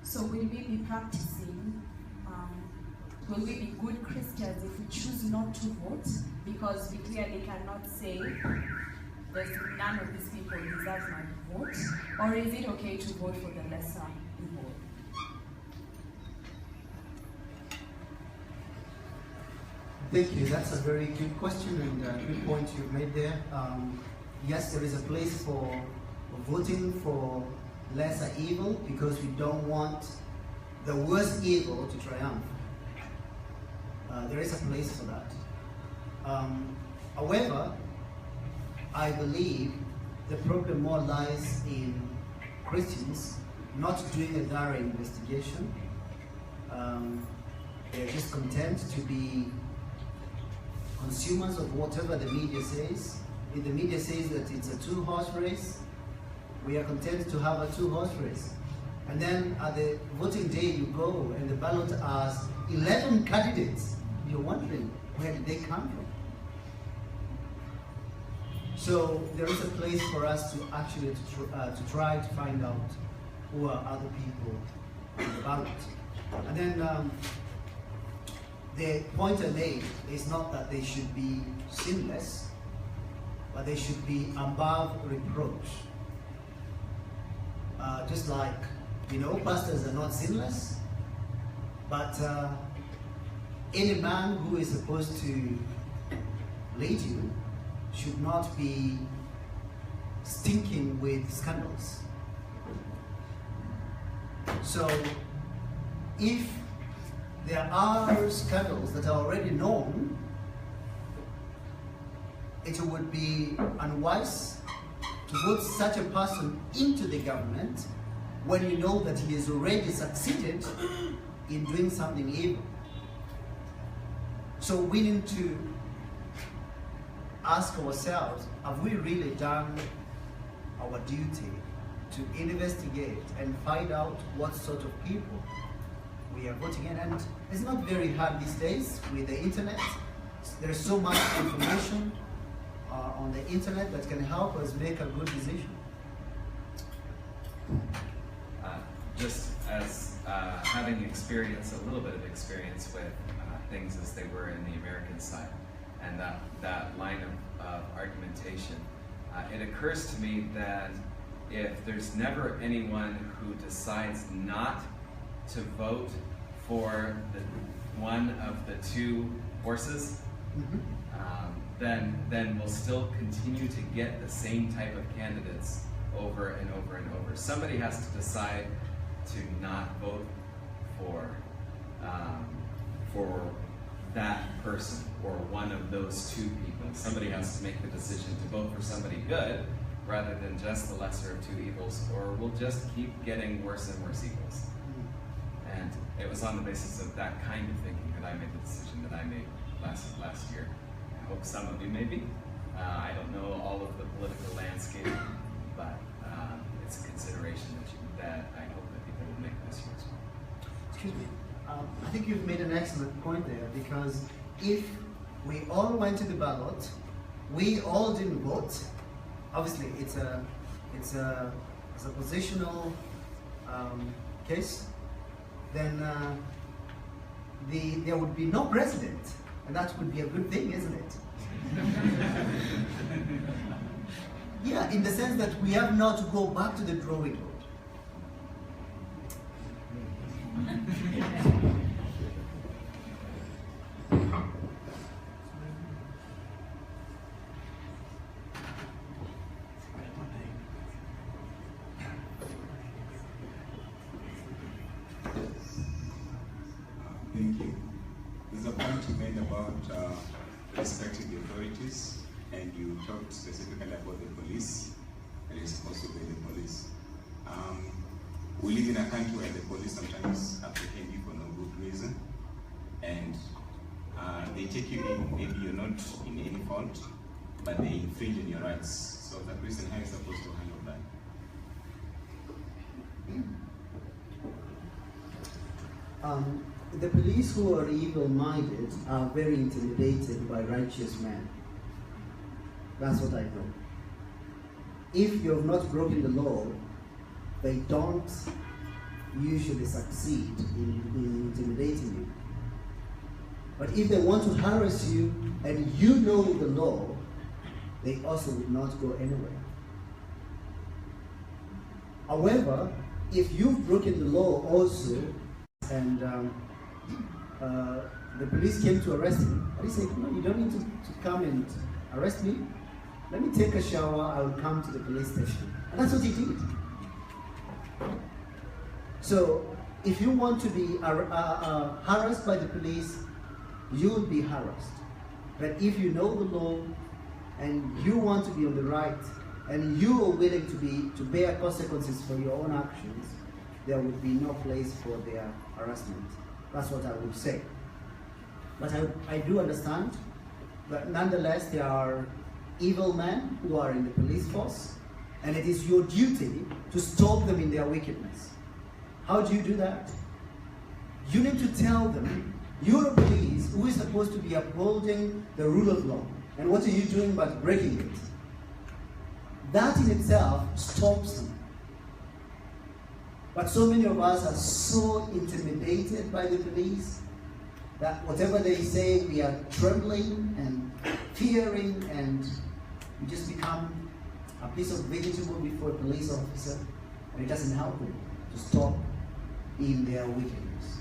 So will we be practicing, will we be good Christians if we choose not to vote? Because we clearly cannot say none of these people deserve my vote. Or is it okay to vote for the lesser evil? Thank you. That's a very good question and a good point you've made there. Yes, there is a place for voting for lesser evil because we don't want the worst evil to triumph. There is a place for that. However, I believe the problem more lies in Christians not doing a thorough investigation. They're just content to be consumers of whatever the media says. If the media says that it's a 2-horse race, we are content to have a 2-horse race. And then at the voting day you go and the ballot has 11 candidates. You're wondering, where did they come from? So there is a place for us to actually to try to find out who are other people on the ballot. And then the point I made is not that they should be sinless, but they should be above reproach. Just like, pastors are not sinless, but any man who is supposed to lead you should not be stinking with scandals. So if there are scandals that are already known, it would be unwise to vote such a person into the government when you know that he has already succeeded in doing something evil. So we need to ask ourselves, have we really done our duty to investigate and find out what sort of people we are voting in? And it's not very hard these days with the internet. There's so much information on the internet that can help us make a good decision. Just as having a little bit of experience with things as they were in the American side, and that line of argumentation, it occurs to me that if there's never anyone who decides not to vote for one of the 2 horses, then we'll still continue to get the same type of candidates over and over and over. Somebody has to decide to not vote for that person or one of those 2 people. Somebody has to make the decision to vote for somebody good rather than just the lesser of 2 evils, or we'll just keep getting worse and worse evils. And it was on the basis of that kind of thinking that I made the decision that I made last year. I hope some of you maybe. I don't know all of the political landscape, but it's a consideration that I hope that people will make this year as well. Excuse me. I think you've made an excellent point there, because if we all went to the ballot, we all didn't vote. Obviously, it's a positional case. Then there would be no president, and that would be a good thing, isn't it? Yeah, in the sense that we have now to go back to the drawing board. Thank you. There's a point you made about respecting the authorities, and you talked specifically about the police, and you're supposed to obey the police. We live in a country where the police sometimes apprehend you for no good reason, and they take you in, maybe you're not in any fault, but they infringe on your rights. So as a Christian, how are you supposed to handle that? The police who are evil-minded are very intimidated by righteous men. That's what I know. If you have not broken the law, they don't usually succeed in intimidating you. But if they want to harass you and you know the law, they also will not go anywhere. However, if you've broken the law also, and the police came to arrest him, and he said, no, you don't need to come and arrest me. Let me take a shower, I will come to the police station. And that's what he did. So, if you want to be harassed by the police, you will be harassed. But if you know the law, and you want to be on the right, and you are willing to bear consequences for your own actions, there would be no place for their harassment. That's what I would say. But I do understand that nonetheless there are evil men who are in the police force, and it is your duty to stop them in their wickedness. How do you do that? You need to tell them, you're a police who is supposed to be upholding the rule of law, and what are you doing but breaking it? That in itself stops them. But so many of us are so intimidated by the police that whatever they say, we are trembling and fearing, and we just become a piece of vegetable before a police officer, and it doesn't help them to stop in their wickedness.